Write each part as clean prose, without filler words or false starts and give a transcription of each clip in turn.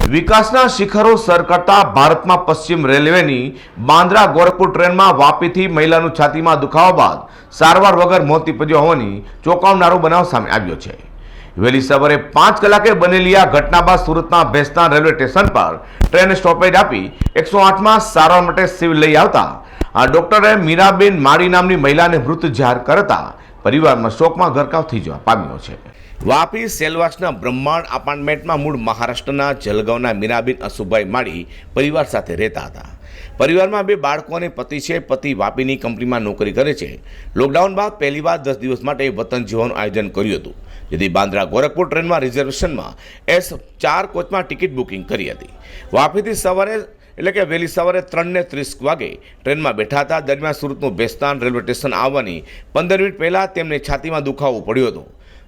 વિકાસના શિખરો સર કરતા ભારતમાં પશ્ચિમ રેલવેની બાંદ્રા ગોરખપુર ટ્રેનમાં વાપીથી મહિલાનું છાતીમાં દુખાવા બાદ સારવાર વગર મોત નીપજ્યો હોવાની ચોંકાવનારો બનાવ સામે આવ્યો છે। વહેલી સવારે 5 કલાકે બનેલી આ ઘટના બાદ સુરતના ભેસ્તાન રેલવે સ્ટેશન પર ટ્રેને સ્ટોપેજ આપી 108માં સારવાર માટે સિવિલ લઈ આવતા આ ડોક્ટરે મીરાબેન માળી નામની મહિલાને મૃત જાહેર કરતા પરિવારમાં શોકમાં ગરકાવ થઈ જવા પામ્યો છે। વાપી સેલવાસના બ્રહ્માંડ અપાર્ટમેન્ટમાં મૂળ મહારાષ્ટ્રના જલગાંવના મીરાબેન અશુભાઈ માળી પરિવાર સાથે રહેતા હતા। પરિવારમાં 2 બાળકો અને પતિ છે। પતિ વાપીની કંપનીમાં નોકરી કરે છે। લોકડાઉન બાદ પહેલીવાર 10 દિવસ માટે વતન જવાનું આયોજન કર્યું હતું, જેથી બાંદ્રા ગોરખપુર ટ્રેનમાં રિઝર્વેશનમાં S4 કોચમાં ટિકિટ બુકિંગ કરી હતી। વાપીથી સવારે એટલે કે વહેલી સવારે 3:30 વાગે ટ્રેનમાં બેઠા હતા। દરમિયાન સુરતનું ભેસ્તાન રેલવે સ્ટેશન આવવાની 15 મિનિટ પહેલાં તેમને છાતીમાં દુખાવો પડ્યો હતો।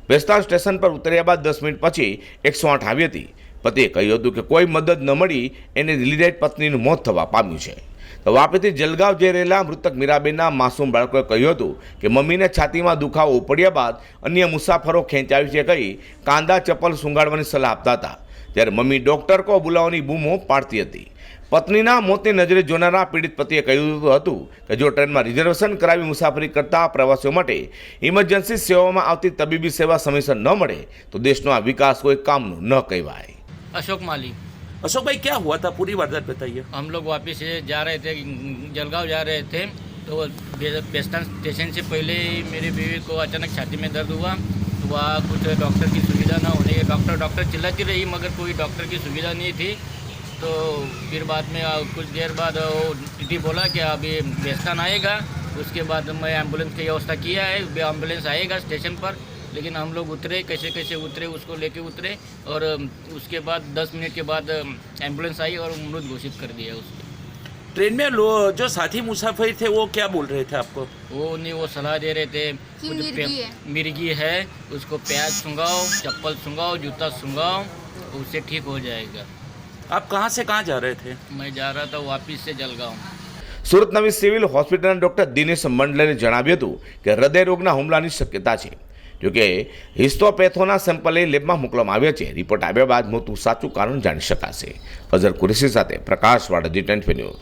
ભેસ્તાન સ્ટેશન પર ઉતર્યા બાદ 10 મિનિટ પછી 108 આવી હતી। પતિએ કહ્યું હતું કે કોઈ મદદ ન મળી એને લીધે પત્નીનું મોત થવા પામ્યું છે। તો વાપીથી જલગાંવ જઈ રહેલા મૃતક મીરાબેનના માસૂમ બાળકોએ કહ્યું હતું કે મમ્મીને છાતીમાં દુખાવો પડ્યા બાદ અન્ય મુસાફરો ખેંચાવી છે કહી કાંદા ચપ્પલ સૂંઘાડવાની સલાહ આપતા હતા, ત્યારે મમ્મી ડૉક્ટર કો બોલાવવાની બૂમો પાડતી હતી। પત્નીના મોતની નજરે જોનારા પીડિત પતિએ કહ્યું હતું કે જો ટ્રેનમાં રિઝર્વેશન કરાવી મુસાફરી કરતા પ્રવાસીઓ માટે ઇમરજન્સી સેવામાં આવતી તબીબી સેવા સમયસર ન મળે તો દેશનો આ વિકાસ કોઈ કામનો ન કહેવાય। अशोक माली। अशोक भाई, क्या हुआ था, पूरी वारदात बताइए। हम लोग वापस से जा रहे थे, जलगांव जा रहे थे, तो बेस्तान स्टेशन से पहले मेरी बीवी को अचानक छाती में दर्द हुआ। तो वहाँ कुछ डॉक्टर की सुविधा ना होने के डॉक्टर चिल्लाती रही, मगर कोई डॉक्टर की सुविधा नहीं थी। तो फिर बाद में कुछ देर बाद वो टीटी बोला कि अभी बेस्तान आएगा, उसके बाद मैं एम्बुलेंस की व्यवस्था किया है, एम्बुलेंस आएगा स्टेशन पर। लेकिन हम लोग उतरे, कैसे कैसे उतरे, उसको लेके उतरे और उसके बाद 10 मिनट के बाद एम्बुलेंस आई और मृत घोषित कर दिया उसको। ट्रेन में जो साथी मुसाफिर थे वो क्या बोल रहे थे आपको? वो सलाह दे रहे थे मिर्गी है, उसको प्याज सूंघाओ, चप्पल सूंघाओ, जूता सूंघाओ, उससे ठीक हो जाएगा। आप कहाँ से कहाँ जा रहे थे? मैं जा रहा था वापिस से जलगांव। સુરત નવી સિવિલ હોસ્પિટલના ડોક્ટર દિનેશ મંડલે જણાવ્યું હતું કે હૃદય રોગના હુમલાની શક્યતા છે, જોકે હિસ્ટોપેથોના સેમ્પલ લેબમાં મોકલવામાં આવ્યા છે। રિપોર્ટ આવ્યા બાદ મોતનું સાચું કારણ જાણી શકાશે। ફઝર કુરેશી સાથે પ્રકાશવાળા G20 ન્યૂઝ।